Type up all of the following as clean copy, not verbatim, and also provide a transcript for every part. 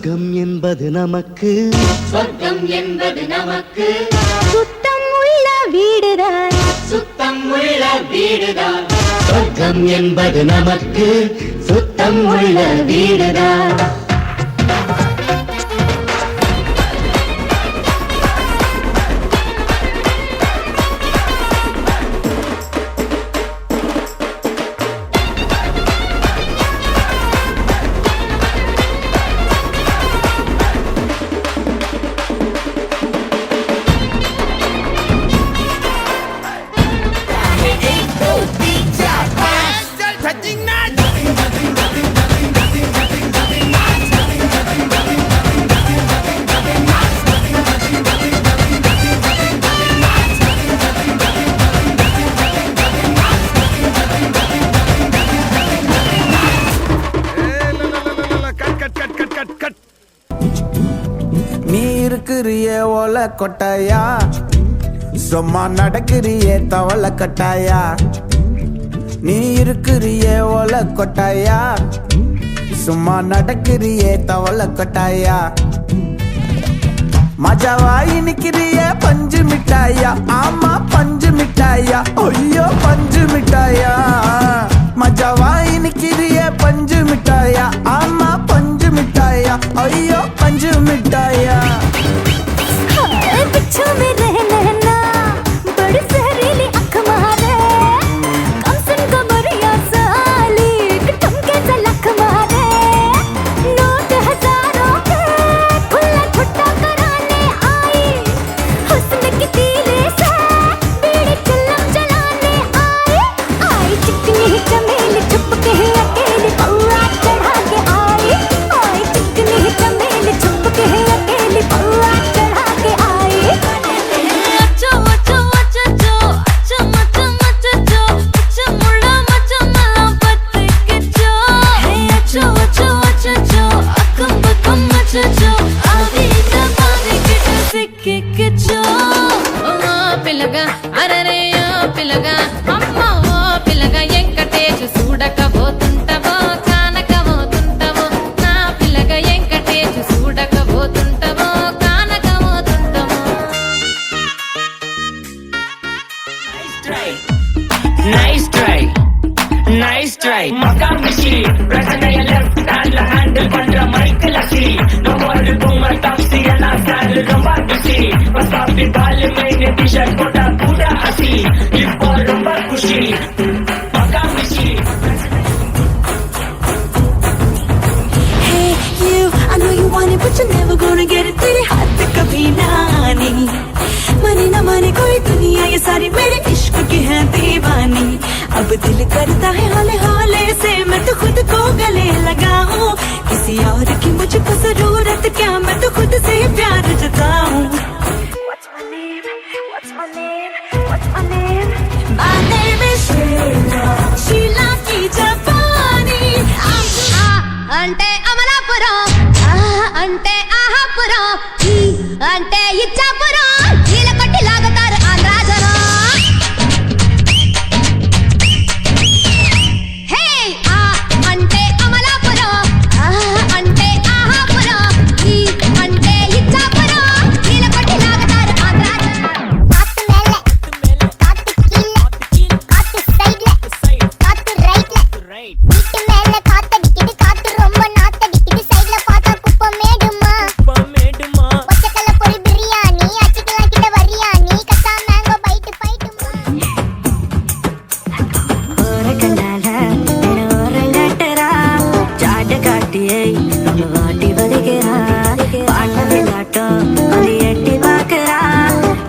சொர்க்கம் என்பது நமக்கு, சொர்க்கம் என்பது நமக்கு சுத்தம் உள்ள வீடுதான், சுத்தம் உள்ள வீடுதான். சொர்க்கம் என்பது நமக்கு சுத்தம் உள்ள வீடுதான். நீ இருக்கிறியே ஓல கொட்டாயா, சும்மா நடக்கிறியே தவள கட்டாயா. நீ இருக்கிறியே ஓல கொட்டாயா, சும்மா நடக்கிறியே தவள கொட்டாயா. மஜாவாய் நிக்கிறியே பஞ்சு மிட்டாயா, ஆமா பஞ்சு மிட்டாயா, ஐயோ பஞ்சு மிட்டாயா. மஜாவாய் நிக்கிறியே பஞ்சு மிட்டாயா, ஆமா பஞ்சு மிட்டாயா, ஐயோ பஞ்சு मिठाया। पिछू में रहना बड़ी जहरीली अख मारे, कम सुन कमरिया साली ठुमके से लख मारे। नोट हजारों के खुला छुट्टा कराने आई, हुस्न की तीले से बीड़ी चिल्लम जलाने आई। आई चिकनी चमेली छुप के अकेली पौआ चढ़ा के आई, आई चिकनी चमेली छुप के अकेली पौआ चढ़ा के आई। अच्छा अच्छा अच्छा जो अच्छा मचा मचा जो अच्छा मुड़ा मचा मला पत्ते के जो है। अच्छा अच्छा अच्छा जो अकम बकम मचा जो आधी दबाने के सिक्के के जो पिलगा अरे रे पिलगा अम्मा पिलगा ఎంకటేష్ చూడకపోతుంటవో కానకపోతుంటవో నా పిల్లగా ఎంకటేష్ చూడకపోతుంటవో కానకపోతుంటవో. Nice try, nice try. Makamishi, resonate left hand, handle பண்ற மைக்கேல் அசி. நம்மளோட பொம்மை டாக்ஸி எல்லாம் சால் ரொம்ப பிஸி. பசாபி பால் மேனே டிஷர்ட் போட்டா கூட அசி. இப்போ ரொம்ப குஷி. Makamishi. Hey you, I know you want it but you're never gonna get it. तेरे हाथ पे कभी ना आनी, माने ना माने कोई दुनिया ये सारी मेरे इश्क की है दीवानी। अब दिल करता है हौले हौले से मैं तो खुद को गले लगाऊं, किसी और की मुझको जरूरत क्या, मैं तो खुद से प्यार जताऊं। What's my name? What's my name? What's my name? My name is Sheila, Sheila की जवानी। అంటే అమలాపురం, అంటే ఆహాపురం, అంటే ఇచ్చాపురం, నీల కొట్టి లాగుతారు ఆంధ్రా జనం. హే ఆ అంటే అమలాపురం, అంటే ఆహాపురం, అంటే ఇచ్చాపురం, నీల కొట్టి లాగుతారు ఆంధ్రా జనం. காத்து மேல காத்து கீழ காத்து சைடுல காத்து ரைட்ல, வீட்டு மேல காத்தடிக்குது காத்து ரொம்ப நாத்தடிக்குது, சைடுல பார்த்தா குப்பை மேடுமா ஒச்சக்கல்ல பொரி பிரியாணி, அச்சிக்கலாம் கிட்ட வரியாணி, கசா மேங்கோ பைட்டு பைட்டுமா. ஒரு கண்ணால என்ன ஒரு லெட்டரா சாட்ட காட்டியே நம்ம வாட்டி வதைக்கிறா, பாட்ட விளையாட்டம் அது எட்டி பார்க்கிறா,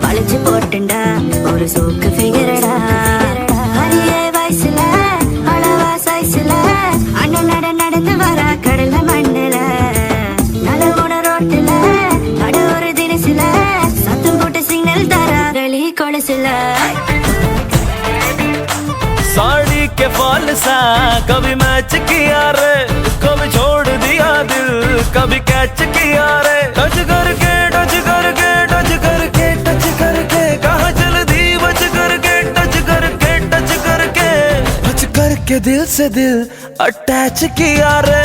பழிச்சு போட்டுண்டா ஒரு சோக்கு ஃபிகரடா. அரிய வயசுல அளவா சைஸ்ல அண்ணன் நடந்து வரா கடல மண்ணுல, நலவோட ரோட்டுல அட ஒரு தினசில சத்தம் போட்டு சிக்னல் தரா களி கொலசுல. साड़ी के फॉल सा कभी मैच किया रे, कभी छोड़ दिया दिल, कभी कैच किया रे। टच करके टच करके टच करके टच करके कहाँ चल दी बच करके, टच करके टच करके टच करके के दिल से दिल अटैच किया रे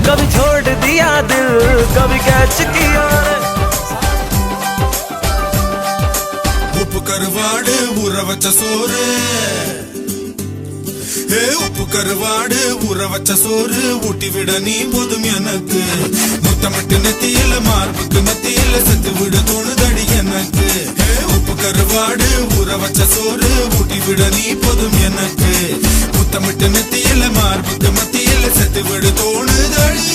कभी छोड़ दिया दिल कभी कैच किया रे உப்பு கருவாடு ஊற வச்ச சோறு உப்பு கருவாடு ஊற வச்ச சோறு ஊட்டி விட நீ போதும் எனக்கு முத்தமிட்டு நெத்தியில மார்புக்கு மத்தியில செத்து விட தோணுதடி எனக்கு உப்பு கருவாடு ஊற வச்ச சோறு ஊட்டி விட நீ போதும் எனக்கு முத்தமிட்டு நெத்தியில மார்புக்கு மத்தியில செத்து விட தோணுதடி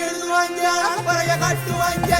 எழுதுவாங்க